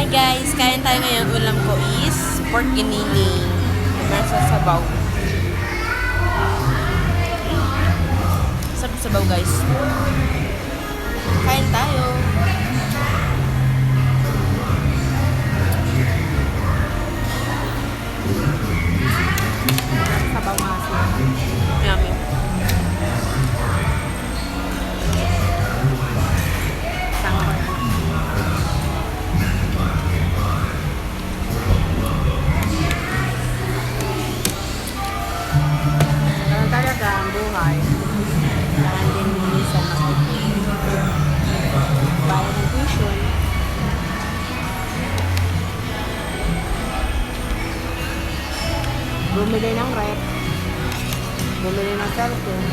Hi guys, kain tayo ngayon. Ulam ko is pork giniling. Nasa sabaw. Sarap sabaw guys. Kain tayo. Sabaw nga siya. Yummy. Tama ko na. Ganun talaga ang buhay. Kailangan din minsan bayad ng tuition. Bumili ng rep. Bumili ng cellphone.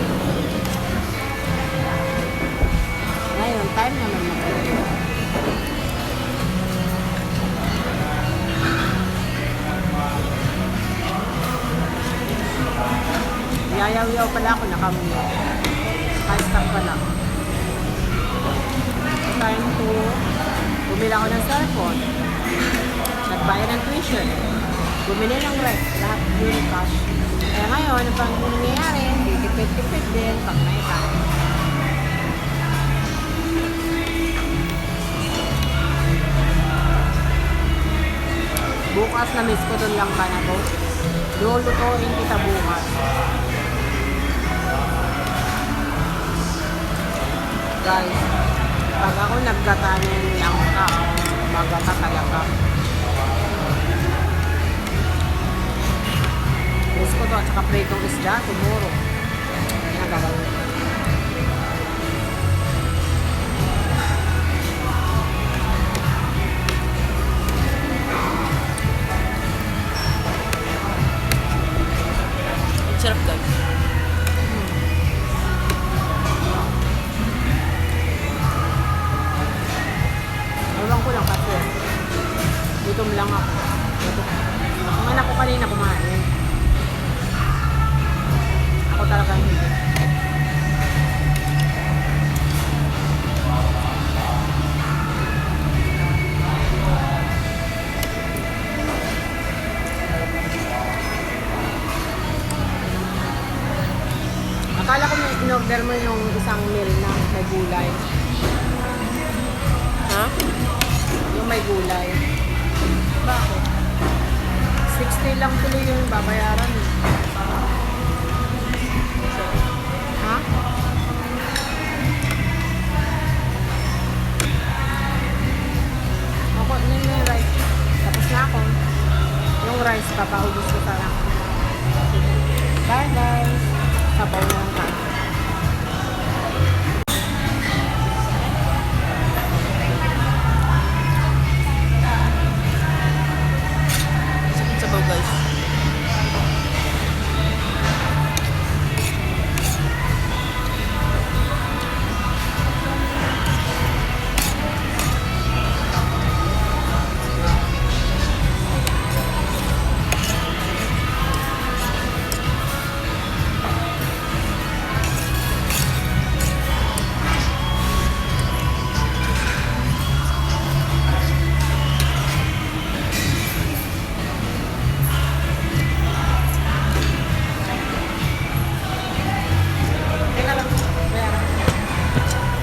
Ngayon, time naman mag-rep. Yayaw-yaw pala ako, nakamuya. High-stop pala. Time to bumili ako ng cellphone. Nagbayad ng tuition. Bumili ng rep. Lahat yun cash. Kaya ngayon, ang pang nangyayari, tipid-tipid din pag may time. Bukas na miss ko doon lang ka na to. Lulutuin kita bukas. Guys, pag ako naggatanin lang ka, magata talaga. Miss ko to at saka pritong isda, tomorrow. Yan ang gagawin. Sarap guys. Ewan ko lang kasi. Gutom lang ako. Ang anak ko kanina kumain. Ako talaga hindi. Akala ko may in-order mo yung isang meal na may gulay. Ha? Yung may gulay. Bakit? 60 lang tuloy yung babayaran. Ha? Ako, yun yung rice. Tapos na ako. Yung rice, papaubos ko sana. Bye guys. Sabaw na lang tayo. Sarap sabaw guys.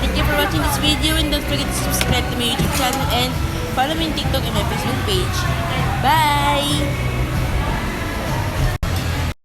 Thank you for watching this video and don't forget to subscribe to my YouTube channel and follow me on TikTok and my Facebook page. Bye!